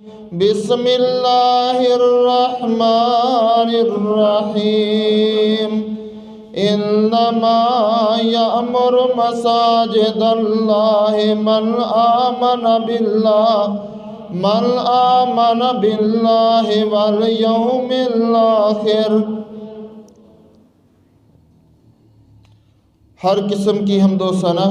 بسم اللہ الرحمن الرحیم انما یأمر مساجد اللہ من آمن باللہ والیوم الآخر۔ ہر قسم کی حمد و ثنا،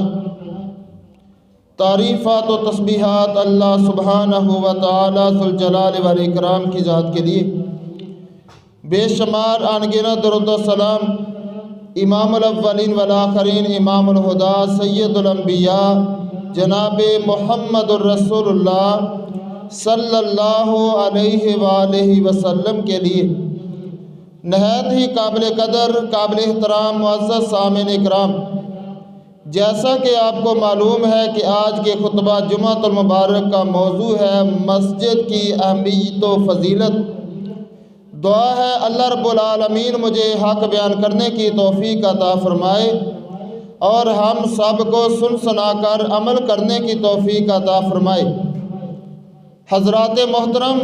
تعریفات و تسبیحات اللہ سبحانہ و تعالی ذوالجلال والاکرام کی ذات کے لیے، بے شمار انگنت درود و سلام امام الاولین والآخرین، امام الہدیٰ، سید الانبیاء جناب محمد الرسول اللہ صلی اللہ علیہ وآلہ وسلم کے لیے نہایت ہی قابل قدر، قابل احترام معزز سامعین اکرام، جیسا کہ آپ کو معلوم ہے کہ آج کے خطبہ جمعۃ المبارک کا موضوع ہے مسجد کی اہمیت و فضیلت۔ دعا ہے اللہ رب العالمین مجھے حق بیان کرنے کی توفیق عطا فرمائے اور ہم سب کو سن سنا کر عمل کرنے کی توفیق عطا فرمائے۔ حضرات محترم،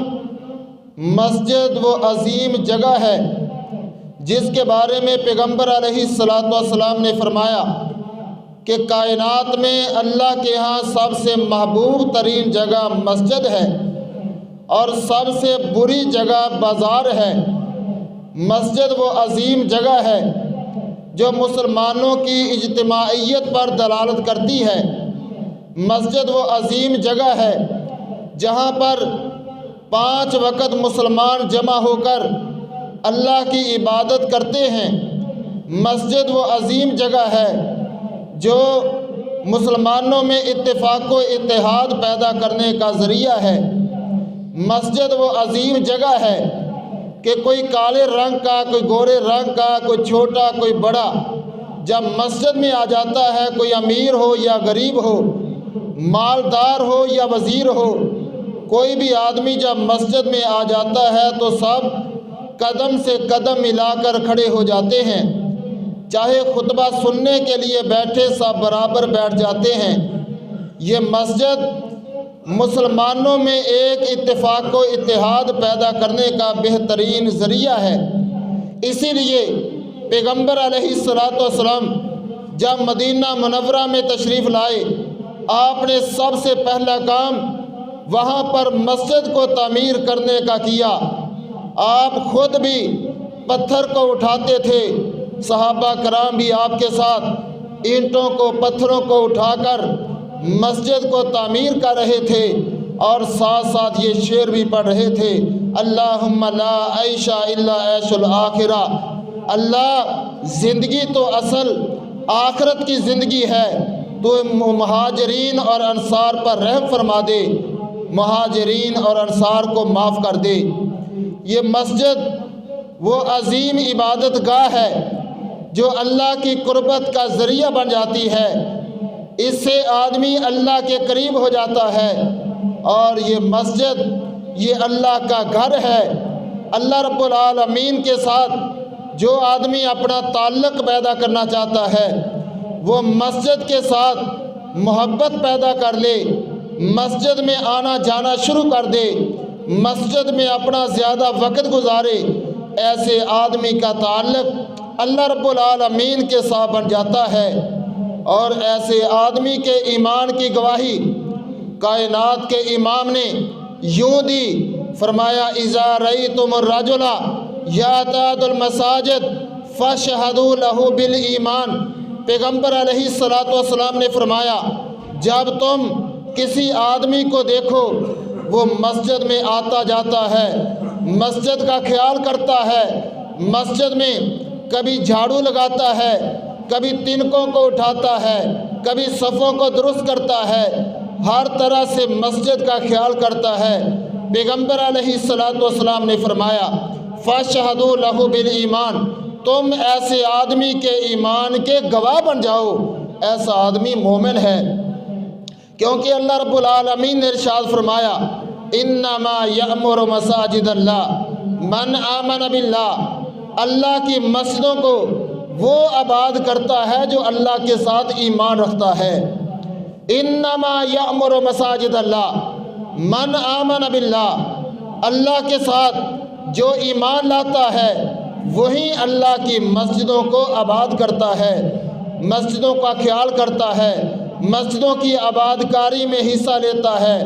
مسجد وہ عظیم جگہ ہے جس کے بارے میں پیغمبر علیہ السلام نے فرمایا کہ کائنات میں اللہ کے ہاں سب سے محبوب ترین جگہ مسجد ہے اور سب سے بری جگہ بازار ہے۔ مسجد وہ عظیم جگہ ہے جو مسلمانوں کی اجتماعیت پر دلالت کرتی ہے۔ مسجد وہ عظیم جگہ ہے جہاں پر 5 وقت مسلمان جمع ہو کر اللہ کی عبادت کرتے ہیں۔ مسجد وہ عظیم جگہ ہے جو مسلمانوں میں اتفاق و اتحاد پیدا کرنے کا ذریعہ ہے۔ مسجد وہ عظیم جگہ ہے کہ کوئی کالے رنگ کا، کوئی گورے رنگ کا، کوئی چھوٹا کوئی بڑا جب مسجد میں آ جاتا ہے، کوئی امیر ہو یا غریب ہو، مالدار ہو یا وزیر ہو، کوئی بھی آدمی جب مسجد میں آ جاتا ہے تو سب قدم سے قدم ملا کر کھڑے ہو جاتے ہیں۔ چاہے خطبہ سننے کے لیے بیٹھے سب برابر بیٹھ جاتے ہیں۔ یہ مسجد مسلمانوں میں ایک اتفاق و اتحاد پیدا کرنے کا بہترین ذریعہ ہے۔ اسی لیے پیغمبر علیہ السلام جب مدینہ منورہ میں تشریف لائے، آپ نے سب سے پہلا کام وہاں پر مسجد کو تعمیر کرنے کا کیا۔ آپ خود بھی پتھر کو اٹھاتے تھے، صحابہ کرام بھی آپ کے ساتھ اینٹوں کو، پتھروں کو اٹھا کر مسجد کو تعمیر کر رہے تھے اور ساتھ ساتھ یہ شعر بھی پڑھ رہے تھے، اللہم لا عیش الا عیش الآخرہ۔ اللہ، زندگی تو اصل آخرت کی زندگی ہے، تو مہاجرین اور انصار پر رحم فرما دے، مہاجرین اور انصار کو معاف کر دے۔ یہ مسجد وہ عظیم عبادت گاہ ہے جو اللہ کی قربت کا ذریعہ بن جاتی ہے۔ اس سے آدمی اللہ کے قریب ہو جاتا ہے اور یہ مسجد یہ اللہ کا گھر ہے۔ اللہ رب العالمین کے ساتھ جو آدمی اپنا تعلق پیدا کرنا چاہتا ہے وہ مسجد کے ساتھ محبت پیدا کر لے، مسجد میں آنا جانا شروع کر دے، مسجد میں اپنا زیادہ وقت گزارے، ایسے آدمی کا تعلق اللہ رب العالمین کے ساتھ بن جاتا ہے اور ایسے آدمی کے ایمان کی گواہی کائنات کے امام نے یوں دی، فرمایا اذا رأیتم الرجل یعتاد المساجد فاشہدوا لہ بالایمان۔ پیغمبر علیہ السلام نے فرمایا جب تم کسی آدمی کو دیکھو وہ مسجد میں آتا جاتا ہے، مسجد کا خیال کرتا ہے، مسجد میں کبھی جھاڑو لگاتا ہے، کبھی تنکوں کو اٹھاتا ہے، کبھی صفوں کو درست کرتا ہے، ہر طرح سے مسجد کا خیال کرتا ہے، پیغمبر علیہ السلام نے فرمایا فاشہدوا لہ بالایمان، تم ایسے آدمی کے ایمان کے گواہ بن جاؤ، ایسا آدمی مومن ہے۔ کیونکہ اللہ رب العالمین نے ارشاد فرمایا انما یأمر مساجد اللہ من آمن باللہ، اللہ کی مسجدوں کو وہ آباد کرتا ہے جو اللہ کے ساتھ ایمان رکھتا ہے۔ انما یأمر مساجد اللہ، من آمن باللہ، اللہ کے ساتھ جو ایمان لاتا ہے وہی اللہ کی مسجدوں کو آباد کرتا ہے، مسجدوں کا خیال کرتا ہے، مسجدوں کی آباد کاری میں حصہ لیتا ہے،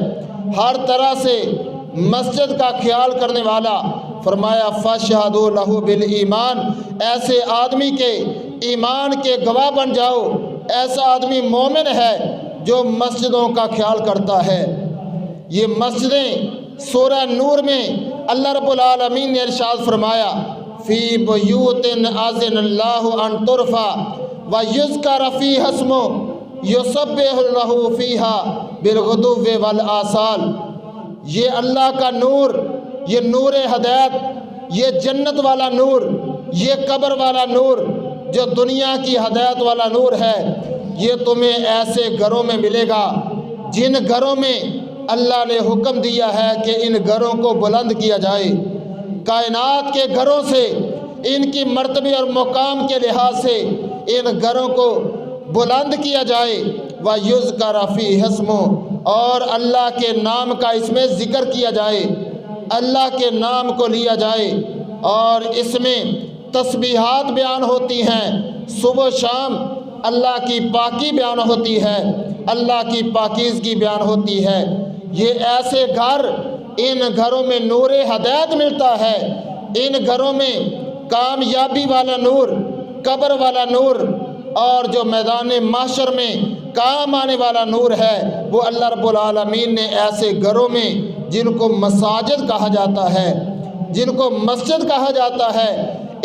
ہر طرح سے مسجد کا خیال کرنے والا۔ فرمایا فاشہدوا لہ بالایمان، ایسے آدمی کے ایمان کے گواہ بن جاؤ، ایسا آدمی مومن ہے جو مسجدوں کا خیال کرتا ہے۔ یہ مسجدیں سورہ نور میں اللہ رب العالمین نے ارشاد فرمایا فی بیوت اذن اللہ ان ترفع ویذکر فیہا اسمہ یسبح لہ فیہا بالغدو والآصال۔ یہ اللہ کا نور، یہ نور ہدایت، یہ جنت والا نور، یہ قبر والا نور، جو دنیا کی ہدایت والا نور ہے، یہ تمہیں ایسے گھروں میں ملے گا جن گھروں میں اللہ نے حکم دیا ہے کہ ان گھروں کو بلند کیا جائے۔ کائنات کے گھروں سے ان کی مرتبے اور مقام کے لحاظ سے ان گھروں کو بلند کیا جائے۔ وَيُذْكَرَ فِيهِ اسْمُهُ، اور اللہ کے نام کا اس میں ذکر کیا جائے، اللہ کے نام کو لیا جائے، اور اس میں تسبیحات بیان ہوتی ہیں، صبح و شام اللہ کی پاکی بیان ہوتی ہے، اللہ کی پاکیزگی بیان ہوتی ہے۔ یہ ایسے گھر، ان گھروں میں نور ہدایت ملتا ہے، ان گھروں میں کامیابی والا نور، قبر والا نور، اور جو میدان محشر میں کام آنے والا نور ہے وہ اللہ رب العالمین نے ایسے گھروں میں، جن کو مساجد کہا جاتا ہے، جن کو مسجد کہا جاتا ہے،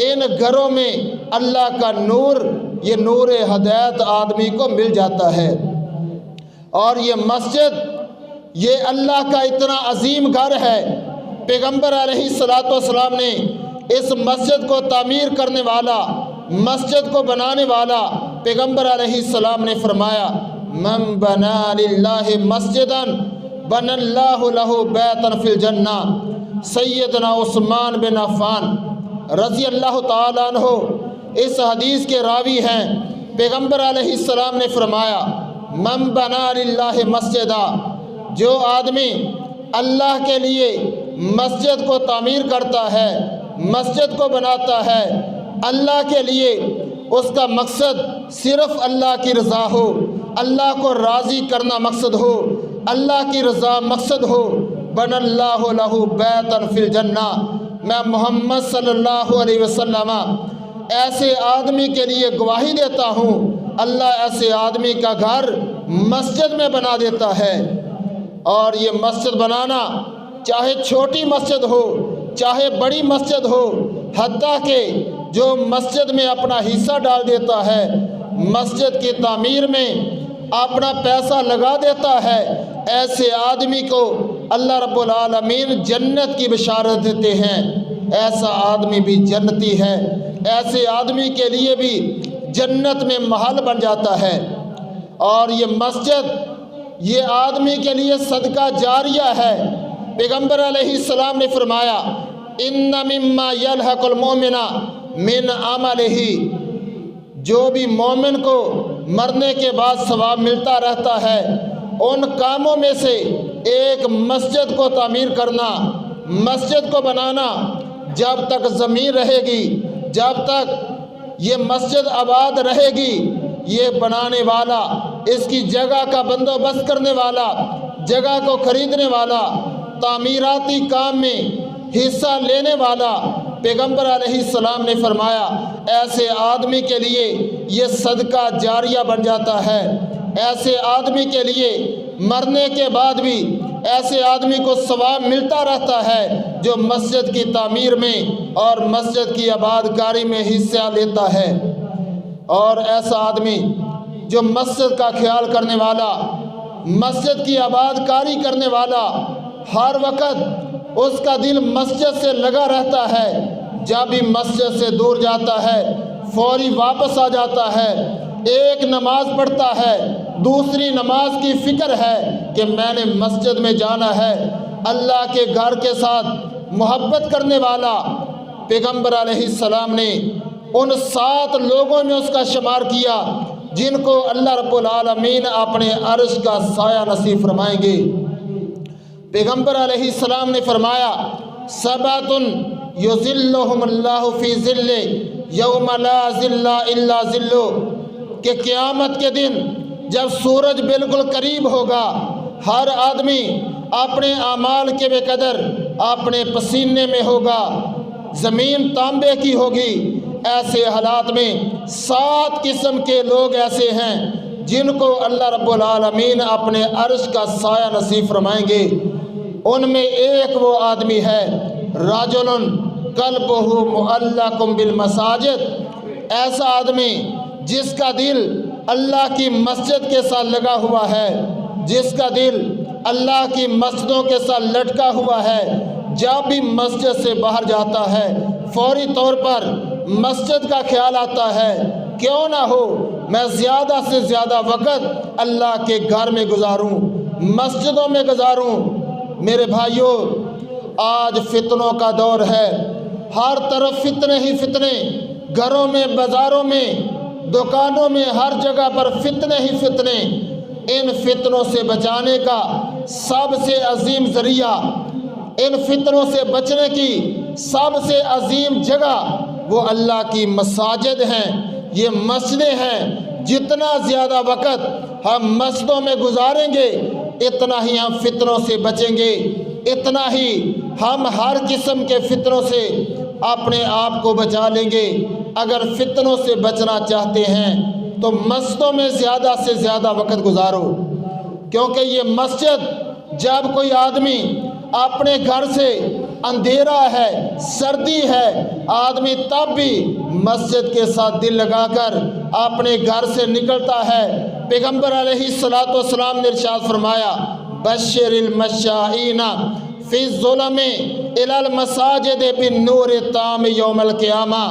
ان گھروں میں اللہ کا نور، یہ نور ہدایت آدمی کو مل جاتا ہے۔ اور یہ مسجد، یہ اللہ کا اتنا عظیم گھر ہے، پیغمبر علیہ الصلوۃ والسلام نے اس مسجد کو تعمیر کرنے والا، مسجد کو بنانے والا پیغمبر علیہ السلام نے فرمایا من بنا للہ مسجدا بنى اللہ لہ بیتا فی الجنہ۔ سیدنا عثمان بن عفان رضی اللہ تعالیٰ عنہ اس حدیث کے راوی ہیں۔ پیغمبر علیہ السلام نے فرمایا من بنا للہ مسجدا، جو آدمی اللہ کے لیے مسجد کو تعمیر کرتا ہے، مسجد کو بناتا ہے، اللہ کے لیے اس کا مقصد صرف اللہ کی رضا ہو، اللہ کو راضی کرنا مقصد ہو، اللہ کی رضا مقصد ہو، بن اللہ لہ بیتا فی الجنہ، میں محمد صلی اللہ علیہ وسلم ایسے آدمی کے لیے گواہی دیتا ہوں، اللہ ایسے آدمی کا گھر مسجد میں بنا دیتا ہے۔ اور یہ مسجد بنانا، چاہے چھوٹی مسجد ہو چاہے بڑی مسجد ہو، حتیٰ کہ جو مسجد میں اپنا حصہ ڈال دیتا ہے، مسجد کی تعمیر میں اپنا پیسہ لگا دیتا ہے، ایسے آدمی کو اللہ رب العالمین جنت کی بشارت دیتے ہیں۔ ایسا آدمی بھی جنتی ہے، ایسے آدمی کے لیے بھی جنت میں محل بن جاتا ہے۔ اور یہ مسجد، یہ آدمی کے لیے صدقہ جاریہ ہے۔ پیغمبر علیہ السلام نے فرمایا ان مما یلحق المؤمن من عملہ، جو بھی مومن کو مرنے کے بعد ثواب ملتا رہتا ہے، ان کاموں میں سے ایک مسجد کو تعمیر کرنا، مسجد کو بنانا۔ جب تک زمین رہے گی، جب تک یہ مسجد آباد رہے گی، یہ بنانے والا، اس کی جگہ کا بندوبست کرنے والا، جگہ کو خریدنے والا، تعمیراتی کام میں حصہ لینے والا، پیغمبر علیہ السلام نے فرمایا ایسے آدمی کے لیے یہ صدقہ جاریہ بن جاتا ہے۔ ایسے آدمی کے لیے مرنے کے بعد بھی ایسے آدمی کو ثواب ملتا رہتا ہے جو مسجد کی تعمیر میں اور مسجد کی آباد کاری میں حصہ لیتا ہے۔ اور ایسا آدمی جو مسجد کا خیال کرنے والا، مسجد کی آباد کاری کرنے والا، ہر وقت اس کا دل مسجد سے لگا رہتا ہے، جب بھی مسجد سے دور جاتا ہے فوری واپس آ جاتا ہے، ایک نماز پڑھتا ہے، دوسری نماز کی فکر ہے کہ میں نے مسجد میں جانا ہے۔ اللہ کے گھر کے ساتھ محبت کرنے والا، پیغمبر علیہ السلام نے ان 7 لوگوں میں اس کا شمار کیا جن کو اللہ رب العالمین اپنے عرش کا سایہ نصیب فرمائیں گے۔ پیغمبر علیہ السلام نے فرمایا سبعۃ یظلھم اللہ فی ظلہ یوم لا ظل الا ظلہ، کہ قیامت کے دن جب سورج بالکل قریب ہوگا، ہر آدمی اپنے اعمال کے بے قدر اپنے پسینے میں ہوگا، زمین تانبے کی ہوگی، ایسے حالات میں 7 قسم کے لوگ ایسے ہیں جن کو اللہ رب العالمین اپنے عرش کا سایہ نصیب فرمائیں گے۔ ان میں ایک وہ آدمی ہے رجل قلبہ معلق بالمساجد، ایسا آدمی جس کا دل اللہ کی مسجد کے ساتھ لگا ہوا ہے، جس کا دل اللہ کی مسجدوں کے ساتھ لٹکا ہوا ہے، جب بھی مسجد سے باہر جاتا ہے فوری طور پر مسجد کا خیال آتا ہے، کیوں نہ ہو میں زیادہ سے زیادہ وقت اللہ کے گھر میں گزاروں، مسجدوں میں گزاروں۔ میرے بھائیوں، آج فتنوں کا دور ہے، ہر طرف فتنے ہی فتنے، گھروں میں، بازاروں میں، دکانوں میں، ہر جگہ پر فتنے ہی فتنے۔ ان فتنوں سے بچانے کا سب سے عظیم ذریعہ، ان فتنوں سے بچنے کی سب سے عظیم جگہ وہ اللہ کی مساجد ہیں، یہ مسجدیں ہیں۔ جتنا زیادہ وقت ہم مسجدوں میں گزاریں گے اتنا ہی ہم فتنوں سے بچیں گے، اتنا ہی ہم ہر قسم کے فتنوں سے اپنے آپ کو بچا لیں گے۔ اگر فتنوں سے بچنا چاہتے ہیں تو مسجدوں میں زیادہ سے زیادہ وقت گزارو، کیونکہ یہ مسجد، جب کوئی آدمی اپنے گھر سے، اندھیرا ہے، سردی ہے، آدمی تب بھی مسجد کے ساتھ دل لگا کر اپنے گھر سے نکلتا ہے۔ پیغمبر علیہ السلام نے ارشاد فرمایا بشر المشائین فی الظلم الی المساجد بالنور التام یوم القیامہ،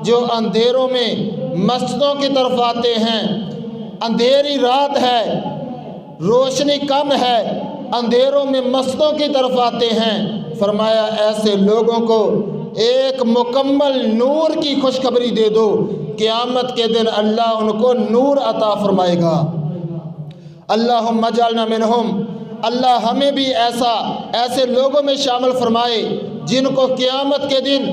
جو اندھیروں میں مسجدوں کی طرف آتے ہیں، اندھیری رات ہے، روشنی کم ہے، اندھیروں میں مسجدوں کی طرف آتے ہیں، فرمایا ایسے لوگوں کو ایک مکمل نور کی خوشخبری دے دو، قیامت کے دن اللہ ان کو نور عطا فرمائے گا۔ اللہم اجعلنا منہم، اللہ ہمیں بھی ایسے لوگوں میں شامل فرمائے جن کو قیامت کے دن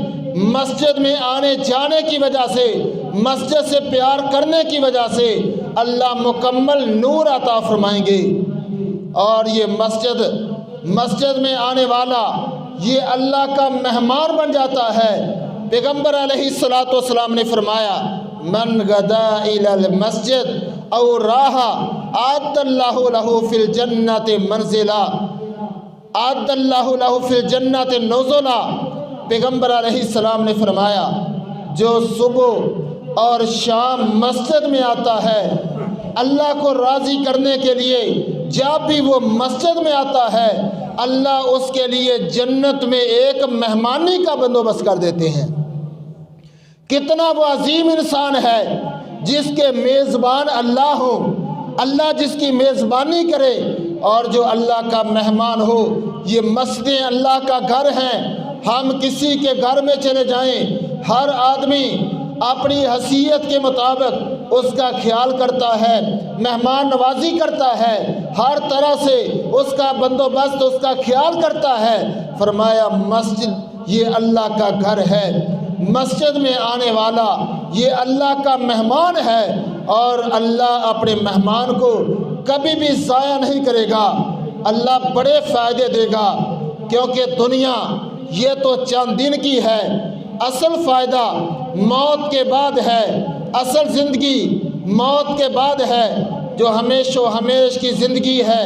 مسجد میں آنے جانے کی وجہ سے، مسجد سے پیار کرنے کی وجہ سے اللہ مکمل نور عطا فرمائیں گے۔ اور یہ مسجد میں آنے والا یہ اللہ کا مہمان بن جاتا ہے۔ پیغمبر علیہ السلام نے فرمایا من غدا الی المسجد او راح اعد اللہ لہ فی الجنۃ منزلا، اعد اللہ لہ فی الجنۃ نزلا۔ پیغمبر علیہ السلام نے فرمایا جو صبح اور شام مسجد میں آتا ہے اللہ کو راضی کرنے کے لیے، جب بھی وہ مسجد میں آتا ہے اللہ اس کے لیے جنت میں ایک مہمانی کا بندوبست کر دیتے ہیں۔ کتنا وہ عظیم انسان ہے جس کے میزبان اللہ ہو، اللہ جس کی میزبانی کرے اور جو اللہ کا مہمان ہو۔ یہ مسجدیں اللہ کا گھر ہیں، ہم کسی کے گھر میں چلے جائیں، ہر آدمی اپنی حیثیت کے مطابق اس کا خیال کرتا ہے، مہمان نوازی کرتا ہے، ہر طرح سے اس کا بندوبست، اس کا خیال کرتا ہے۔ فرمایا مسجد یہ اللہ کا گھر ہے، مسجد میں آنے والا یہ اللہ کا مہمان ہے، اور اللہ اپنے مہمان کو کبھی بھی ضائع نہیں کرے گا، اللہ بڑے فائدے دے گا، کیونکہ دنیا یہ تو چند دن کی ہے، اصل فائدہ موت کے بعد ہے، اصل زندگی موت کے بعد ہے، جو ہمیشہ و ہمیش کی زندگی ہے۔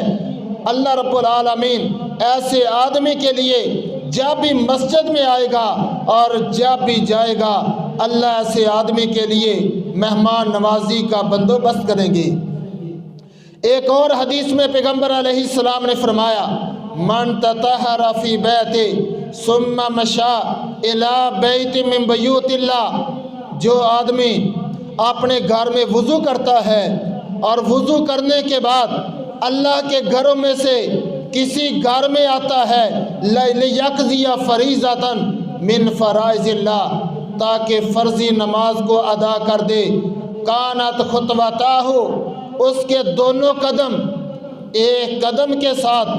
اللہ رب العالمین ایسے آدمی کے لیے جب بھی مسجد میں آئے گا اور جب بھی جائے گا اللہ ایسے آدمی کے لیے مہمان نوازی کا بندوبست کریں گے۔ ایک اور حدیث میں پیغمبر علیہ السلام نے فرمایا من تطہر فی بیت ثم مشى الی بیت من بیوت اللہ، جو آدمی اپنے گھر میں وضو کرتا ہے اور وضو کرنے کے بعد اللہ کے گھروں میں سے کسی گھر میں آتا ہے لیقضی فریضۃ من فرائض اللہ، تاکہ فرضی نماز کو ادا کر دے، کانت خطوتاہ، اس کے دونوں قدم ایک قدم کے ساتھ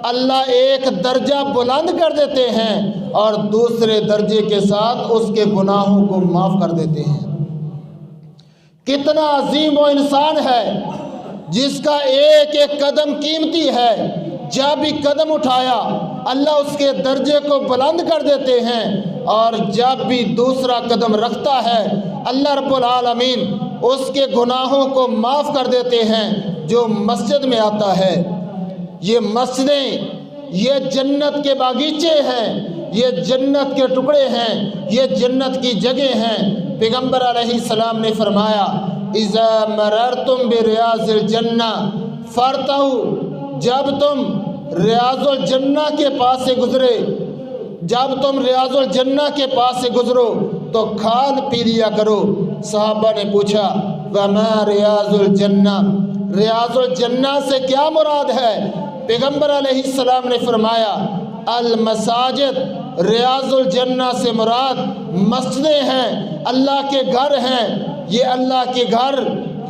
اللہ ایک درجہ بلند کر دیتے ہیں اور دوسرے درجے کے ساتھ اس کے گناہوں کو معاف کر دیتے ہیں۔ کتنا عظیم وہ انسان ہے جس کا ایک ایک قدم قیمتی ہے، جب بھی قدم اٹھایا اللہ اس کے درجے کو بلند کر دیتے ہیں، اور جب بھی دوسرا قدم رکھتا ہے اللہ رب العالمین اس کے گناہوں کو معاف کر دیتے ہیں۔ جو مسجد میں آتا ہے، یہ مسجدیں یہ جنت کے باغیچے ہیں، یہ جنت کے ٹکڑے ہیں، یہ جنت کی جگہ ہیں۔ پیغمبر علیہ السلام نے فرمایا اذا مررتم بریاض الجنہ فارتعوا، جب تم ریاض الجنہ کے پاس سے گزرے، جب تم ریاض الجنہ کے پاس سے گزرو تو کھال پی لیا کرو۔ صحابہ نے پوچھا وما ریاض الجنہ، ریاض الجنہ سے کیا مراد ہے؟ پیغمبر علیہ السلام نے فرمایا المساجد، ریاض الجنہ سے مراد مسجدیں ہیں، اللہ کے گھر ہیں، یہ اللہ کے گھر،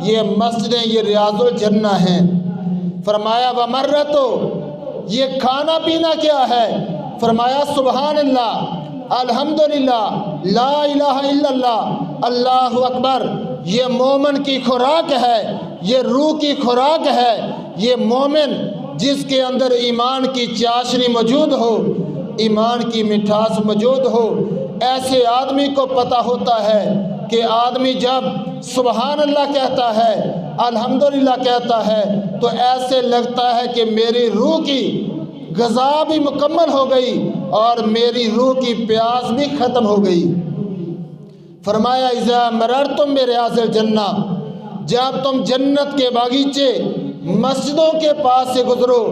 یہ مسجدیں، یہ ریاض الجنہ ہیں۔ فرمایا ومرتو، یہ کھانا پینا کیا ہے؟ فرمایا سبحان اللہ، الحمدللہ، لا الہ الا اللہ، اللہ اکبر۔ یہ مومن کی خوراک ہے، یہ روح کی خوراک ہے۔ یہ مومن جس کے اندر ایمان کی چاشنی موجود ہو، ایمان کی مٹھاس موجود ہو، ایسے آدمی کو پتہ ہوتا ہے کہ آدمی جب سبحان اللہ کہتا ہے، الحمدللہ کہتا ہے، تو ایسے لگتا ہے کہ میری روح کی غذا بھی مکمل ہو گئی اور میری روح کی پیاس بھی ختم ہو گئی۔ فرمایا اذا مررتم بریاض الجنہ، جب تم جنت کے باغیچے مسجدوں کے پاس سے گزرو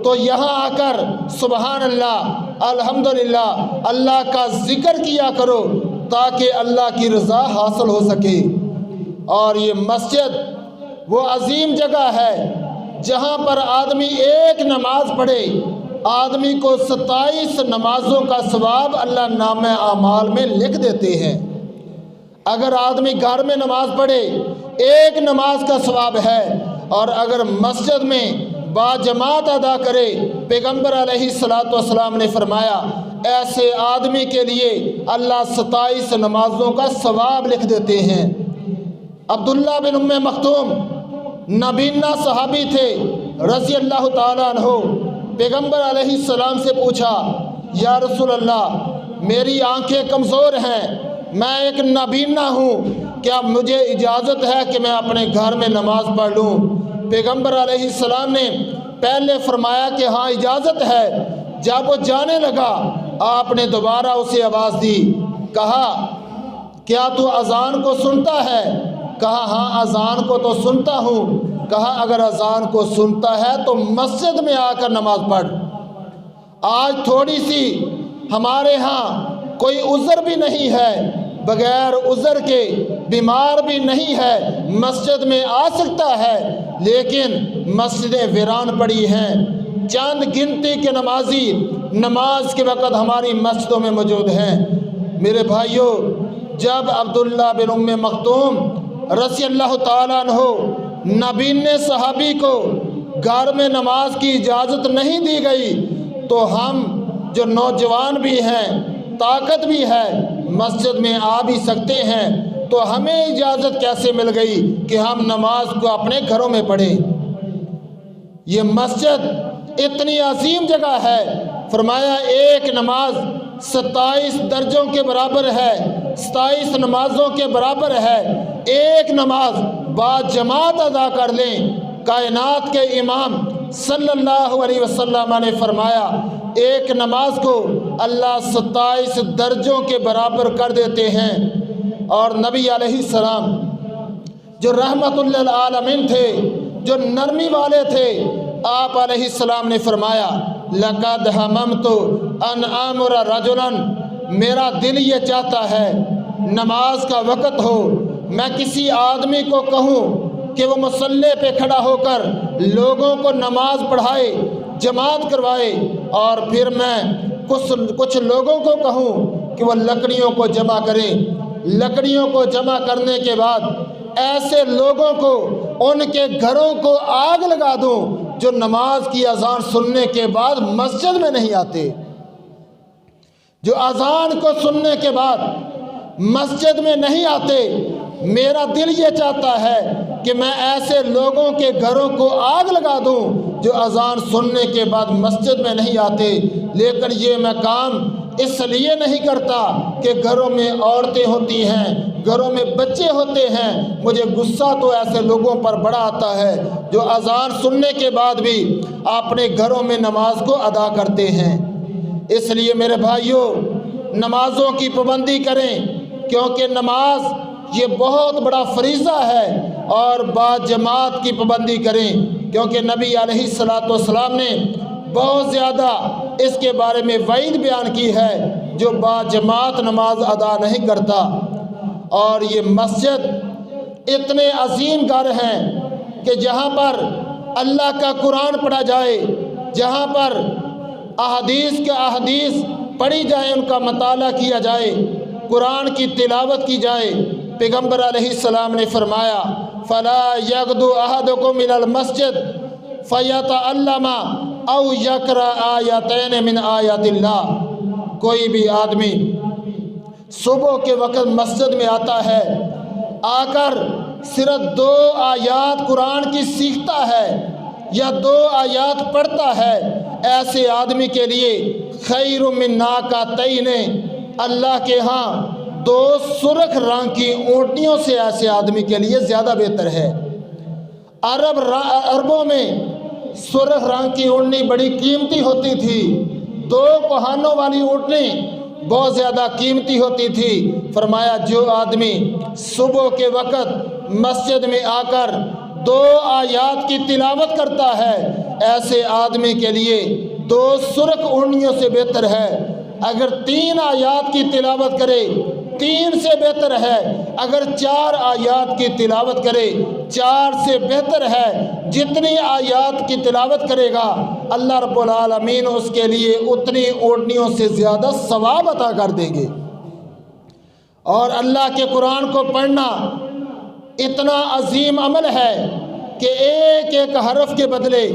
تو یہاں آ کر سبحان اللہ، الحمدللہ، اللہ کا ذکر کیا کرو تاکہ اللہ کی رضا حاصل ہو سکے۔ اور یہ مسجد وہ عظیم جگہ ہے جہاں پر آدمی ایک نماز پڑھے، آدمی کو 27 نمازوں کا ثواب اللہ نامہ اعمال میں لکھ دیتے ہیں۔ اگر آدمی گھر میں نماز پڑھے ایک نماز کا ثواب ہے، اور اگر مسجد میں باجماعت ادا کرے، پیغمبر علیہ السلام نے فرمایا ایسے آدمی کے لیے اللہ 27 نمازوں کا ثواب لکھ دیتے ہیں۔ عبداللہ بن ام مکتوم نابینا صحابی تھے رضی اللہ تعالیٰ عنہ۔ پیغمبر علیہ السلام سے پوچھا یا رسول اللہ، میری آنکھیں کمزور ہیں، میں ایک نابینا ہوں، کیا مجھے اجازت ہے کہ میں اپنے گھر میں نماز پڑھ لوں؟ پیغمبر علیہ السلام نے پہلے فرمایا کہ ہاں اجازت ہے۔ جب وہ جانے لگا آپ نے دوبارہ اسے آواز دی، کہا کیا تو اذان کو سنتا ہے؟ کہا ہاں اذان کو تو سنتا ہوں۔ کہا اگر اذان کو سنتا ہے تو مسجد میں آ کر نماز پڑھ۔ آج تھوڑی سی ہمارے ہاں کوئی عذر بھی نہیں ہے، بغیر عذر کے بیمار بھی نہیں ہے، مسجد میں آ سکتا ہے، لیکن مسجدیں ویران پڑی ہیں۔ چند گنتی کے نمازی نماز کے وقت ہماری مسجدوں میں موجود ہیں۔ میرے بھائیوں، جب عبداللہ بن ام مکتوم رضی اللہ تعالیٰ عنہ نابینے صحابی کو گھر میں نماز کی اجازت نہیں دی گئی، تو ہم جو نوجوان بھی ہیں، طاقت بھی ہے، مسجد میں آ بھی سکتے ہیں، تو ہمیں اجازت کیسے مل گئی کہ ہم نماز کو اپنے گھروں میں پڑھیں؟ یہ مسجد اتنی عظیم جگہ ہے، فرمایا ایک نماز 27 درجوں کے برابر ہے، 27 نمازوں کے برابر ہے۔ ایک نماز باجماعت ادا کر لیں، کائنات کے امام صلی اللہ علیہ وسلم نے فرمایا ایک نماز کو اللہ 27 درجوں کے برابر کر دیتے ہیں۔ اور نبی علیہ السلام جو رحمت للعالمین تھے، جو نرمی والے تھے، آپ علیہ السلام نے فرمایا لقد ہممت ان آمر رجلا، میرا دل یہ چاہتا ہے نماز کا وقت ہو، میں کسی آدمی کو کہوں کہ وہ مصلی پہ کھڑا ہو کر لوگوں کو نماز پڑھائے، جماعت کروائے، اور پھر میں کچھ لوگوں کو کہوں کہ وہ لکڑیوں کو جمع کریں، لکڑیوں کو جمع کرنے کے بعد ایسے لوگوں کو ان کے گھروں کو آگ لگا دوں جو نماز کی اذان سننے کے بعد مسجد میں نہیں آتے، جو اذان کو سننے کے بعد مسجد میں نہیں آتے۔ میرا دل یہ چاہتا ہے کہ میں ایسے لوگوں کے گھروں کو آگ لگا دوں جو اذان سننے کے بعد مسجد میں نہیں آتے، لیکن یہ میں کام اس لیے نہیں کرتا کہ گھروں میں عورتیں ہوتی ہیں، گھروں میں بچے ہوتے ہیں۔ مجھے غصہ تو ایسے لوگوں پر بڑا آتا ہے جو اذان سننے کے بعد بھی اپنے گھروں میں نماز کو ادا کرتے ہیں۔ اس لیے میرے بھائیوں، نمازوں کی پابندی کریں، کیونکہ نماز یہ بہت بڑا فریضہ ہے، اور با جماعت کی پابندی کریں، کیونکہ نبی علیہ السلام نے بہت زیادہ اس کے بارے میں وعید بیان کی ہے جو با جماعت نماز ادا نہیں کرتا۔ اور یہ مسجد اتنے عظیم گھر ہیں کہ جہاں پر اللہ کا قرآن پڑھا جائے، جہاں پر احادیث پڑھی جائے، ان کا مطالعہ کیا جائے، قرآن کی تلاوت کی جائے۔ پیغمبر علیہ السلام نے فرمایا فلا یغدو احدکم من المسجد فیتعلم او یقرأ آیتین من آیات اللہ۔ کوئی بھی آدمی صبح کے وقت مسجد میں آتا ہے، آ کر صرف 2 آیات قرآن کی سیکھتا ہے یا 2 آیات پڑھتا ہے، ایسے آدمی کے لیے خیر من ناقتین، اللہ کے ہاں 2 سرخ رنگ کی اونٹنیوں سے ایسے آدمی کے لیے زیادہ بہتر ہے۔ عربوں میں سرخ رنگ کی اونٹنی بڑی قیمتی ہوتی تھی، 2 کوہانوں والی اونٹنی بہت زیادہ قیمتی ہوتی تھی۔ فرمایا جو آدمی صبح کے وقت مسجد میں آ کر 2 آیات کی تلاوت کرتا ہے، ایسے آدمی کے لیے 2 سرخ اونٹنیوں سے بہتر ہے۔ اگر 3 آیات کی تلاوت کرے 3 سے بہتر ہے، اگر 4 آیات کی تلاوت کرے 4 سے بہتر ہے۔ جتنی آیات کی تلاوت کرے گا اللہ رب العالمین اس کے لیے اتنی اونٹنیوں سے زیادہ ثواب عطا کر دیں گے۔ اور اللہ کے قرآن کو پڑھنا اتنا عظیم عمل ہے کہ ایک ایک حرف کے بدلے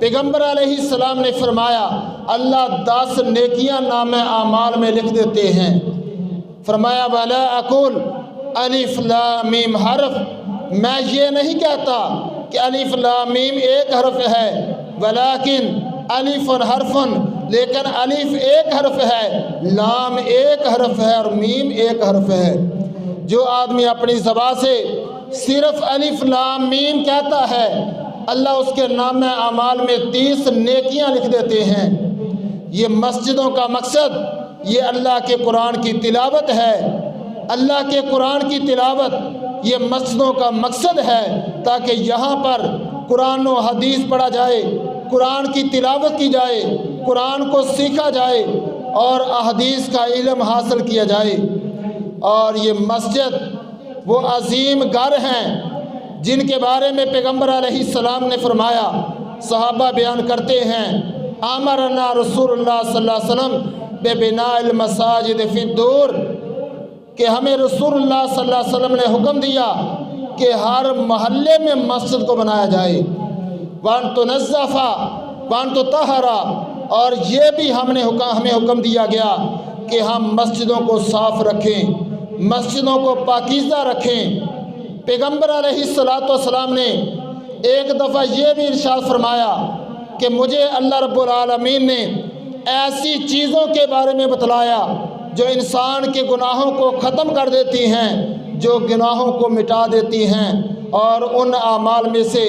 پیغمبر علیہ السلام نے فرمایا اللہ 10 نیکیاں نامہ اعمال میں لکھ دیتے ہیں۔ فرمایا وَلَا أَقُولُ الف لام میم حرف، میں یہ نہیں کہتا کہ الف لام میم ایک حرف ہے، ولیکن الف حرف، لیکن الف ایک حرف ہے، لام ایک حرف ہے اور میم ایک حرف ہے۔ جو آدمی اپنی زبان سے صرف الف لام میم کہتا ہے، اللہ اس کے نامہ اعمال میں 30 نیکیاں لکھ دیتے ہیں۔ یہ مسجدوں کا مقصد یہ اللہ کے قرآن کی تلاوت ہے۔ اللہ کے قرآن کی تلاوت یہ مسجدوں کا مقصد ہے، تاکہ یہاں پر قرآن و حدیث پڑھا جائے، قرآن کی تلاوت کی جائے، قرآن کو سیکھا جائے اور احادیث کا علم حاصل کیا جائے۔ اور یہ مسجد وہ عظیم گھر ہیں جن کے بارے میں پیغمبر علیہ السلام نے فرمایا، صحابہ بیان کرتے ہیں امرنا رسول اللہ صلی اللہ علیہ وسلم ببناء المساجد فی الدور، کہ ہمیں رسول اللہ صلی اللہ علیہ وسلم نے حکم دیا کہ ہر محلے میں مسجد کو بنایا جائے، وان تنظف وان تطہر، اور یہ بھی ہمیں حکم دیا گیا کہ ہم مسجدوں کو صاف رکھیں، مسجدوں کو پاکیزہ رکھیں۔ پیغمبر علیہ السلام نے ایک دفعہ یہ بھی ارشاد فرمایا کہ مجھے اللہ رب العالمین نے ایسی چیزوں کے بارے میں بتلایا جو انسان کے گناہوں کو ختم کر دیتی ہیں، جو گناہوں کو مٹا دیتی ہیں، اور ان اعمال میں سے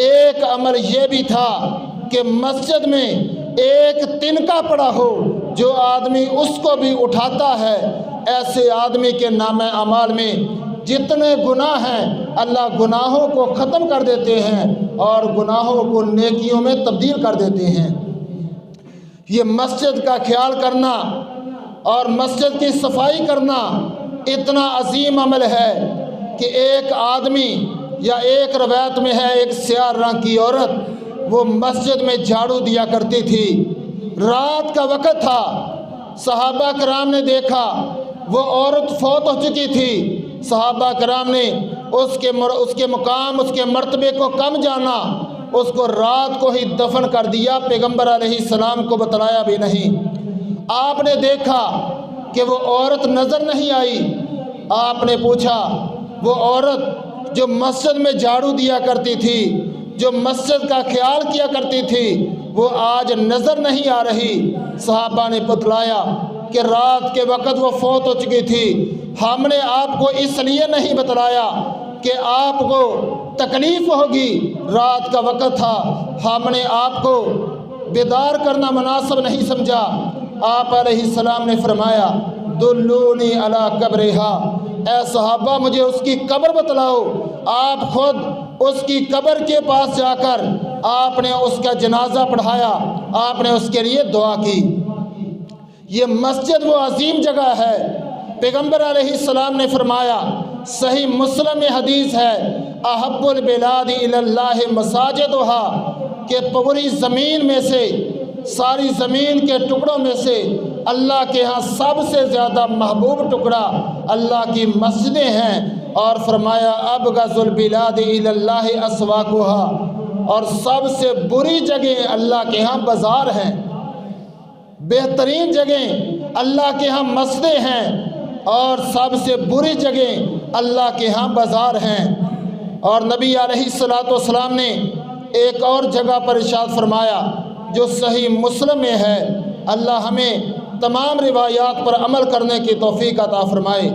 ایک عمل یہ بھی تھا کہ مسجد میں ایک تنکا پڑا ہو، جو آدمی اس کو بھی اٹھاتا ہے، ایسے آدمی کے نامہ اعمال میں جتنے گناہ ہیں اللہ گناہوں کو ختم کر دیتے ہیں اور گناہوں کو نیکیوں میں تبدیل کر دیتے ہیں۔ یہ مسجد کا خیال کرنا اور مسجد کی صفائی کرنا اتنا عظیم عمل ہے کہ ایک آدمی یا ایک روایت میں ہے ایک سیاہ رنگ کی عورت وہ مسجد میں جھاڑو دیا کرتی تھی، رات کا وقت تھا، صحابہ کرام نے دیکھا وہ عورت فوت ہو چکی تھی، صحابہ کرام نے اس کے مقام اس کے مرتبے کو کم جانا اس کو رات کو ہی دفن کر دیا، پیغمبر علیہ السلام کو بتلایا بھی نہیں۔ آپ نے دیکھا کہ وہ عورت نظر نہیں آئی، آپ نے پوچھا وہ عورت جو مسجد میں جھاڑو دیا کرتی تھی، جو مسجد کا خیال کیا کرتی تھی، وہ آج نظر نہیں آ رہی۔ صحابہ نے بتلایا کہ رات کے وقت وہ فوت ہو چکی تھی، ہم نے آپ کو اس لیے نہیں بتلایا کہ آپ کو تکلیف ہوگی، رات کا وقت تھا، ہم نے آپ کو بیدار کرنا مناسب نہیں سمجھا۔ آپ علیہ السلام نے فرمایا دلونی علی قبرہا، اے صحابہ مجھے اس کی قبر بتلاؤ۔ آپ خود اس کی قبر کے پاس جا کر آپ نے اس کا جنازہ پڑھایا، آپ نے اس کے لیے دعا کی۔ یہ مسجد وہ عظیم جگہ ہے، پیغمبر علیہ السلام نے فرمایا، صحیح مسلم میں حدیث ہے، احب البلاد الی اللہ مساجدہا، کہ پوری زمین میں سے، ساری زمین کے ٹکڑوں میں سے اللہ کے ہاں سب سے زیادہ محبوب ٹکڑا اللہ کی مسجدیں ہیں۔ اور فرمایا ابغض البلاد الی اللہ اسواقہا، اور سب سے بری جگہ اللہ کے ہاں بازار ہیں، بہترین جگہ اللہ کے ہاں مسجدیں ہیں، اور سب سے بری جگہ اللہ کے ہاں بازار ہیں۔ اور نبی علیہ السلام نے ایک اور جگہ پر ارشاد فرمایا جو صحیح مسلم میں ہے، اللہ ہمیں تمام روایات پر عمل کرنے کی توفیق عطا فرمائے۔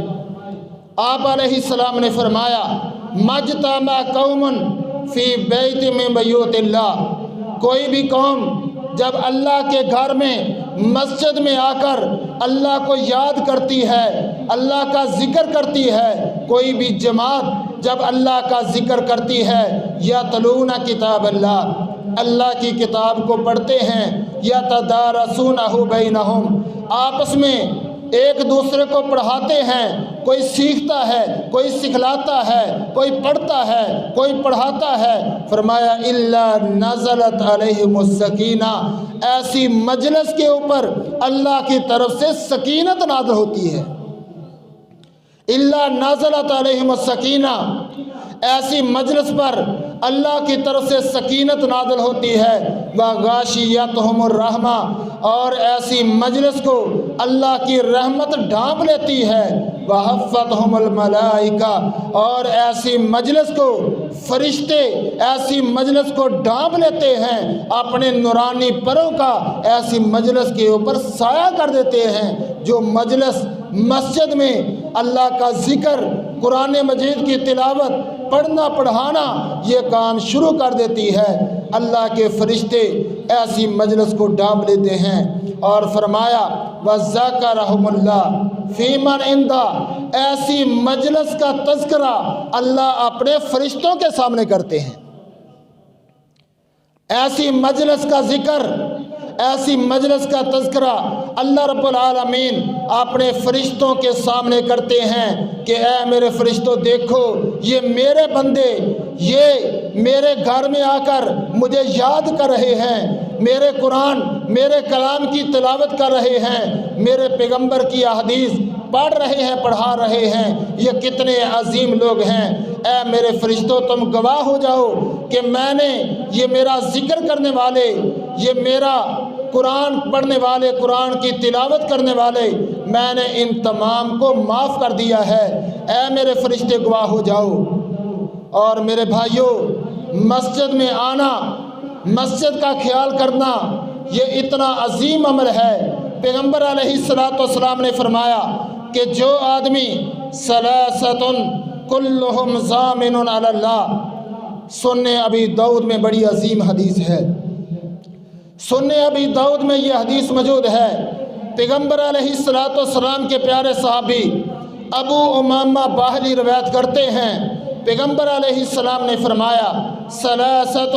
آپ علیہ السلام نے فرمایا مجتمع قوم فی بیت من بیوت اللہ، کوئی بھی قوم جب اللہ کے گھر میں مسجد میں آ کر اللہ کو یاد کرتی ہے، اللہ کا ذکر کرتی ہے، کوئی بھی جماعت جب اللہ کا ذکر کرتی ہے، یتلون کتاب اللہ، اللہ کی کتاب کو پڑھتے ہیں، یتدارسونہ بینہم، آپس میں ایک دوسرے کو پڑھاتے ہیں، کوئی سیکھتا ہے، کوئی سکھلاتا ہے، کوئی پڑھتا ہے، کوئی پڑھاتا ہے۔ فرمایا الا نزلت علیہم السکینہ، ایسی مجلس کے اوپر اللہ کی طرف سے سکینت نازل ہوتی ہے۔ الا نزلت علیہم السکینہ، ایسی مجلس پر اللہ کی طرف سے سکینت نازل ہوتی ہے۔ وغاشیتہم الرحمہ، اور ایسی مجلس کو اللہ کی رحمت ڈھانپ لیتی ہے۔ وحفتہم الملائکہ، اور ایسی مجلس کو فرشتے ایسی مجلس کو ڈھانپ لیتے ہیں، اپنے نورانی پروں کا ایسی مجلس کے اوپر سایہ کر دیتے ہیں۔ جو مجلس مسجد میں اللہ کا ذکر، قرآن مجید کی تلاوت، پڑھنا پڑھانا یہ کام شروع کر دیتی ہے، اللہ کے فرشتے ایسی مجلس کو ڈھانپ لیتے ہیں۔ اور فرمایا وَذَكَرَهُمُ اللَّهُ فِي مَنْ عِنْدَهُ، ایسی مجلس کا تذکرہ اللہ اپنے فرشتوں کے سامنے کرتے ہیں۔ ایسی مجلس کا ذکر، ایسی مجلس کا تذکرہ اللہ رب العالمین اپنے فرشتوں کے سامنے کرتے ہیں کہ اے میرے فرشتوں دیکھو، یہ میرے بندے یہ میرے گھر میں آ کر مجھے یاد کر رہے ہیں، میرے قرآن میرے کلام کی تلاوت کر رہے ہیں، میرے پیغمبر کی احادیث پڑھ رہے ہیں، پڑھا رہے ہیں، یہ کتنے عظیم لوگ ہیں۔ اے میرے فرشتوں تم گواہ ہو جاؤ کہ میں نے یہ میرا ذکر کرنے والے، یہ میرا قرآن پڑھنے والے، قرآن کی تلاوت کرنے والے، میں نے ان تمام کو معاف کر دیا ہے۔ اے میرے فرشتے گواہ ہو جاؤ۔ اور میرے بھائیوں، مسجد میں آنا، مسجد کا خیال کرنا یہ اتنا عظیم عمل ہے۔ پیغمبر علیہ السلام نے فرمایا کہ جو آدمی ثلاثۃ کلہم ضامن علی اللہ، سنن ابی داؤد میں بڑی عظیم حدیث ہے، سنن ابی داؤد میں یہ حدیث موجود ہے۔ پیغمبر علیہ السلام کے پیارے صحابی ابو امامہ باہلی روایت کرتے ہیں، پیغمبر علیہ السلام نے فرمایا ثلاثۃ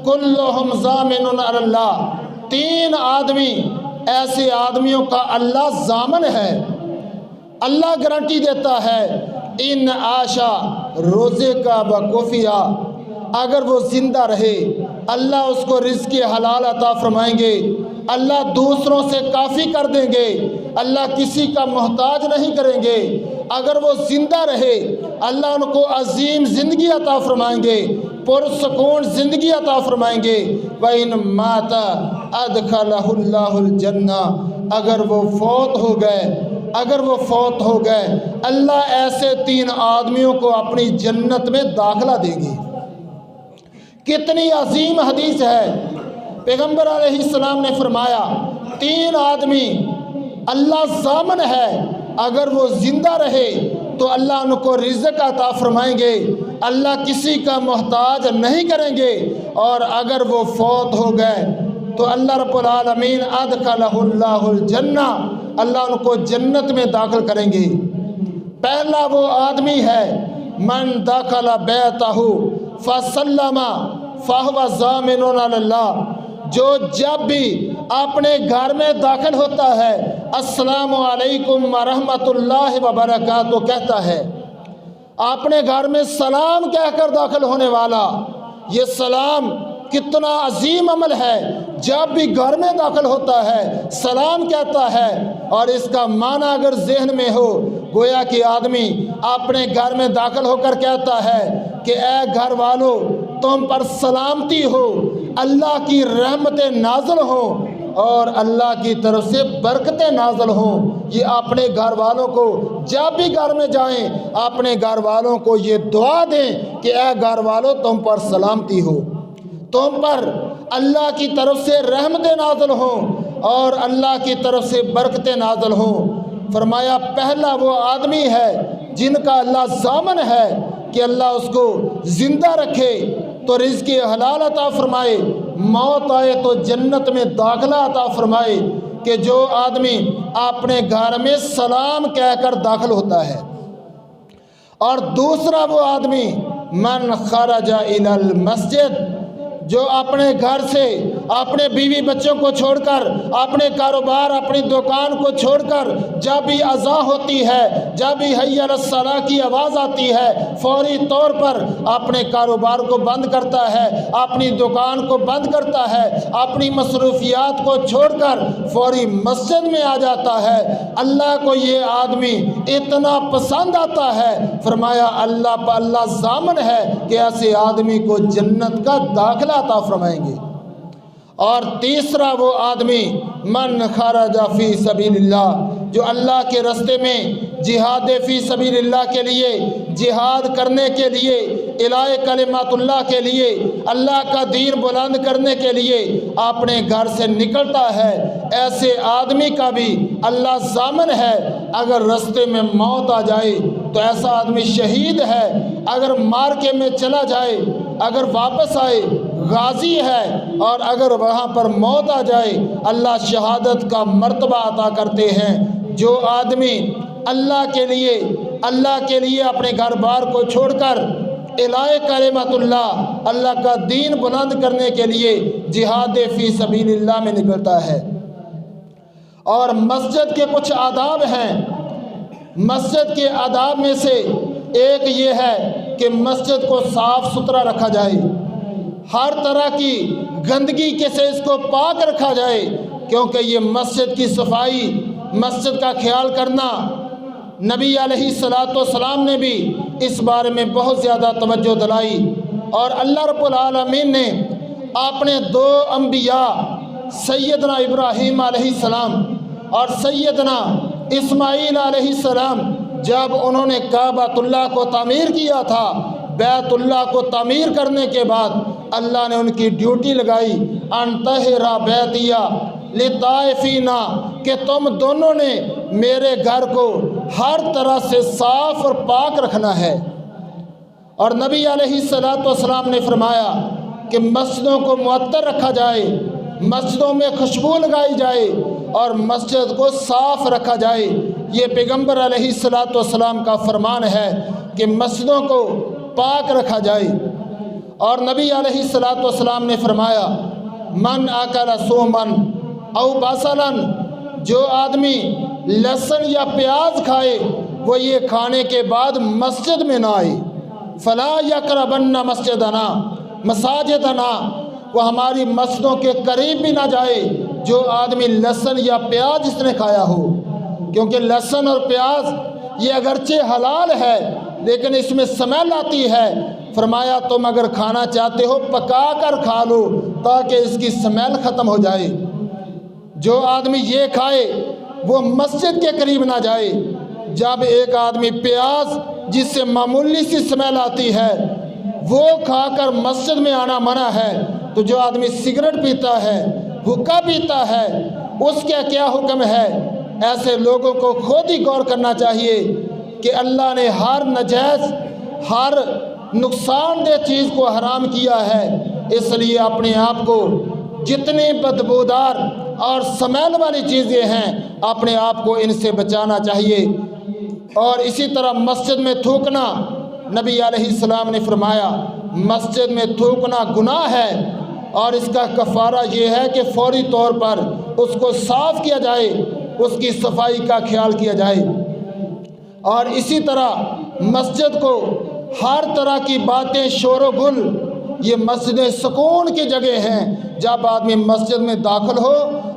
کلہم ضامن علی اللہ، تین آدمی ایسے آدمیوں کا اللہ ضامن ہے، اللہ گارنٹی دیتا ہے، ان عاشا روزے کا وقفیہ، اگر وہ زندہ رہے اللہ اس کو رزق حلال عطا فرمائیں گے، اللہ دوسروں سے کافی کر دیں گے، اللہ کسی کا محتاج نہیں کریں گے، اگر وہ زندہ رہے اللہ ان کو عظیم زندگی عطا فرمائیں گے۔ پرسکون زندگی عطا فرمائیں گے۔ وَإِن مَاتَ أَدْخَلَهُ اللَّهُ الْجَنَّةَ، اگر وہ فوت ہو گئے اللہ ایسے 3 آدمیوں کو اپنی جنت میں داخلہ دیں گے۔ کتنی عظیم حدیث ہے۔ پیغمبر علیہ السلام نے فرمایا 3 آدمی اللہ ضامن ہے اگر وہ زندہ رہے تو اللہ ان کو رزق عطا فرمائیں گے، اللہ کسی کا محتاج نہیں کریں گے، اور اگر وہ فوت ہو گئے تو اللہ رب العالمین ادخلہ اللہ الجنہ، اللہ ان کو جنت میں داخل کریں گے۔ پہلا وہ آدمی ہے من دخل بیتہ فسلم فہو ضامن علی اللہ، جو جب بھی اپنے گھر میں داخل ہوتا ہے السلام علیکم ورحمۃ اللہ وبرکاتہ کہتا ہے، اپنے گھر میں سلام کہہ کر داخل ہونے والا، یہ سلام کتنا عظیم عمل ہے۔ جب بھی گھر میں داخل ہوتا ہے سلام کہتا ہے، اور اس کا معنی اگر ذہن میں ہو گویا کہ آدمی اپنے گھر میں داخل ہو کر کہتا ہے کہ اے گھر والوں تم پر سلامتی ہو، اللہ کی رحمتیں نازل ہوں اور اللہ کی طرف سے برکتیں نازل ہوں۔ یہ اپنے گھر والوں کو جب بھی گھر میں جائیں اپنے گھر والوں کو یہ دعا دیں کہ اے گھر والوں تم پر سلامتی ہو، تم پر اللہ کی طرف سے رحمتیں نازل ہوں اور اللہ کی طرف سے برکتیں نازل ہوں۔ فرمایا پہلا وہ آدمی ہے جن کا اللہ ضامن ہے کہ اللہ اس کو زندہ رکھے تو رزق حلال عطا فرمائے، موت آئے تو جنت میں داخلہ عطا فرمائے، کہ جو آدمی اپنے گھر میں سلام کہہ کر داخل ہوتا ہے۔ اور دوسرا وہ آدمی من خرج الی المسجد، جو اپنے گھر سے اپنے بیوی بچوں کو چھوڑ کر اپنے کاروبار اپنی دکان کو چھوڑ کر جب بھی اذان ہوتی ہے، جب بھی حی علی الصلاۃ کی آواز آتی ہے فوری طور پر اپنے کاروبار کو بند کرتا ہے، اپنی دکان کو بند کرتا ہے، اپنی مصروفیات کو چھوڑ کر فوری مسجد میں آ جاتا ہے۔ اللہ کو یہ آدمی اتنا پسند آتا ہے، فرمایا اللہ ضامن ہے کہ ایسے آدمی کو جنت کا داخلہ عطا فرمائیں گے۔ اور تیسرا وہ آدمی من خرج فی سبیل اللہ، جو اللہ کے راستے میں جہاد فی سبیل اللہ کے لیے، جہاد کرنے کے لیے، اعلاء کلمات اللہ کے لیے، اللہ کا دین بلند کرنے کے لیے اپنے گھر سے نکلتا ہے، ایسے آدمی کا بھی اللہ ضامن ہے اگر راستے میں موت آ جائے تو ایسا آدمی شہید ہے، اگر مارکے میں چلا جائے، اگر واپس آئے غازی ہے، اور اگر وہاں پر موت آ جائے اللہ شہادت کا مرتبہ عطا کرتے ہیں۔ جو آدمی اللہ کے لیے اپنے گھر بار کو چھوڑ کر اعلاء کلمات اللہ کا دین بلند کرنے کے لیے جہاد فی سبیل اللہ میں نکلتا ہے۔ اور مسجد کے کچھ آداب ہیں، مسجد کے آداب میں سے ایک یہ ہے کہ مسجد کو صاف ستھرا رکھا جائے، ہر طرح کی گندگی کے سے اس کو پاک رکھا جائے، کیونکہ یہ مسجد کی صفائی، مسجد کا خیال کرنا، نبی علیہ الصلاۃ والسلام نے بھی اس بارے میں بہت زیادہ توجہ دلائی۔ اور اللہ رب العالمین نے اپنے 2 انبیاء سیدنا ابراہیم علیہ السلام اور سیدنا اسماعیل علیہ السلام، جب انہوں نے کعبۃ اللہ کو تعمیر کیا تھا، بیت اللہ کو تعمیر کرنے کے بعد اللہ نے ان کی ڈیوٹی لگائی ان طہرا بیتیا للطائفین، کہ تم دونوں نے میرے گھر کو ہر طرح سے صاف اور پاک رکھنا ہے۔ اور نبی علیہ الصلاۃ والسلام نے فرمایا کہ مسجدوں کو معطر رکھا جائے، مسجدوں میں خوشبو لگائی جائے اور مسجد کو صاف رکھا جائے۔ یہ پیغمبر علیہ الصلاۃ والسلام کا فرمان ہے کہ مسجدوں کو پاک رکھا جائے۔ اور نبی علیہ الصلاۃ والسلام نے فرمایا من اکل سومن او بصلا، جو آدمی لہسن یا پیاز کھائے وہ یہ کھانے کے بعد مسجد میں نہ آئے، فلا یقربن مساجدنا، وہ ہماری مسجدوں کے قریب بھی نہ جائے جو آدمی لہسن یا پیاز جس نے کھایا ہو، کیونکہ لہسن اور پیاز یہ اگرچہ حلال ہے لیکن اس میں سمیل آتی ہے، فرمایا تم اگر کھانا چاہتے ہو پکا کر کھا لو تاکہ اس کی سمیل ختم ہو جائے۔ جو آدمی یہ کھائے وہ مسجد کے قریب نہ جائے۔ جب ایک آدمی پیاز جس سے معمولی سی سمیل آتی ہے وہ کھا کر مسجد میں آنا منع ہے، تو جو آدمی سگریٹ پیتا ہے، حقہ پیتا ہے، اس کا کیا حکم ہے؟ ایسے لوگوں کو خود ہی غور کرنا چاہیے کہ اللہ نے ہر نجائز، ہر نقصان دہ چیز کو حرام کیا ہے، اس لیے اپنے آپ کو جتنے بدبودار اور سمیل والی چیزیں ہیں اپنے آپ کو ان سے بچانا چاہیے۔ اور اسی طرح مسجد میں تھوکنا، نبی علیہ السلام نے فرمایا مسجد میں تھوکنا گناہ ہے، اور اس کا کفارہ یہ ہے کہ فوری طور پر اس کو صاف کیا جائے، اس کی صفائی کا خیال کیا جائے۔ اور اسی طرح مسجد کو ہر طرح کی باتیں، شور و گل، یہ مسجدیں سکون کی جگہ ہیں۔ جب آدمی مسجد میں داخل ہو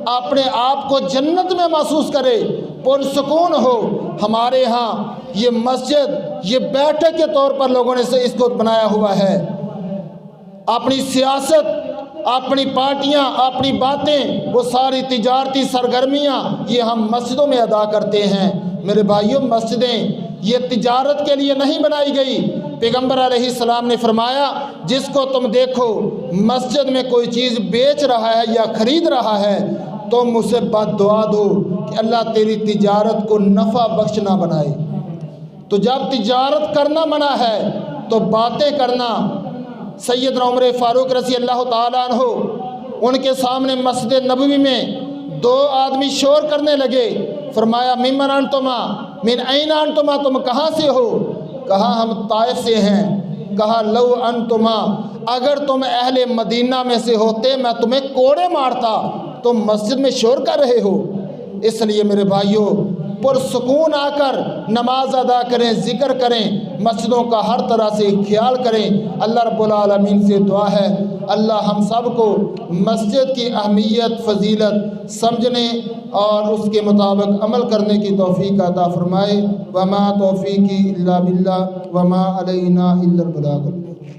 اپنے آپ کو جنت میں محسوس کرے، پرسکون ہو۔ ہمارے ہاں یہ مسجد یہ بیٹھک کے طور پر لوگوں نے اس کو بنایا ہوا ہے۔ اپنی سیاست، اپنی پارٹیاں، اپنی باتیں، وہ ساری تجارتی سرگرمیاں یہ ہم مسجدوں میں ادا کرتے ہیں۔ میرے بھائیوں، مسجدیں یہ تجارت کے لیے نہیں بنائی گئی۔ پیغمبر علیہ السلام نے فرمایا جس کو تم دیکھو مسجد میں کوئی چیز بیچ رہا ہے یا خرید رہا ہے تم اسے بد دعا دو کہ اللہ تیری تجارت کو نفع بخش نہ بنائے۔ تو جب تجارت کرنا منع ہے تو باتیں کرنا، سیدنا عمر فاروق رضی اللہ تعالیٰ عنہ، ان کے سامنے مسجد نبوی میں دو آدمی شور کرنے لگے۔ فرمایا ممن انتما، من این انتما، تم کہاں سے ہو؟ کہا ہم طائف سے ہیں۔ کہا لو انتما، اگر تم اہل مدینہ میں سے ہوتے میں تمہیں کوڑے مارتا، تم مسجد میں شور کر رہے ہو۔ اس لیے میرے بھائیوں، پرسکون آ کر نماز ادا کریں، ذکر کریں، مسجدوں کا ہر طرح سے خیال کریں۔ اللہ رب العالمین سے دعا ہے اللہ ہم سب کو مسجد کی اہمیت، فضیلت سمجھنے اور اس کے مطابق عمل کرنے کی توفیق عطا فرمائے۔ وما توفیقی الا باللہ وما علینا الا البلاغ۔